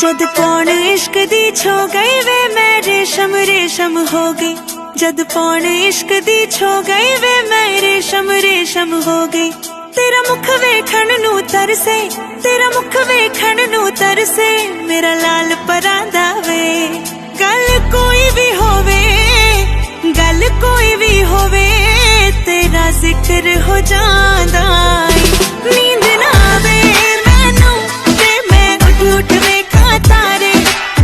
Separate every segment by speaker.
Speaker 1: जद पौन इश्क दी छो गई वे मैं रेशम रेशम हो गई। जद पौन इश्क दी छो गई वे मैं रेशम रेशम हो गई। तेरा मुख वेखण नू तरसे, तेरा मुख वेखण नू तरसे मेरा लाल परांदा वे। गल कोई भी होवे, गल कोई भी होवे तेरा जिक्र हो जांदा है। नींद ना आवे मैनू ते मैं उठ उठ वेखां तारे,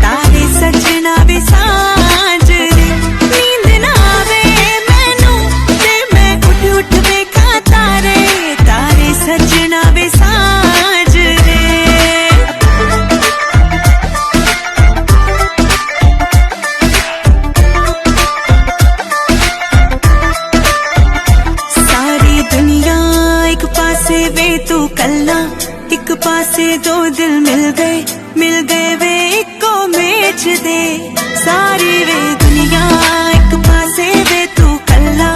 Speaker 1: तारे सजना वे सांझ रे। नींद ना आवे मैनू ते मैं उठ उठ वेखां तारे, तारे सजना वे सांझ रे। सारी दुनिया एक पासे वे तू कल्ला, एक पासे दो दिल मिल गए वे इको मेच दे। सारी वे दुनिया एक पासे वे तू कल्ला,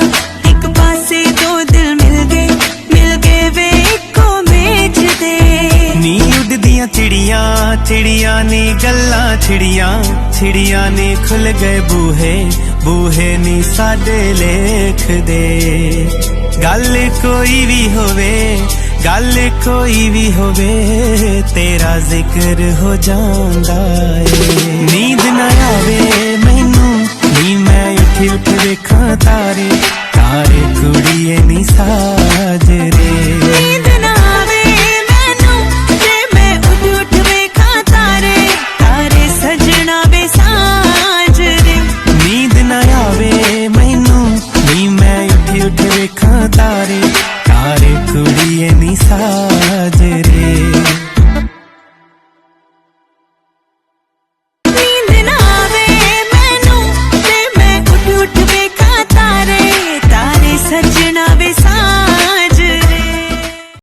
Speaker 1: एक पासे दो दिल मिल गए वे इको मेच दे।
Speaker 2: नी उड़दियां चिड़ियां, चिड़ियां ने गल्लां छिड़ियां, छिड़ियां ने खुल गए बूहे, बूहे नी साडे लेख दे। गल कोई भी होवे, गल कोई भी होवे तेरा जिक्र हो जांदा है।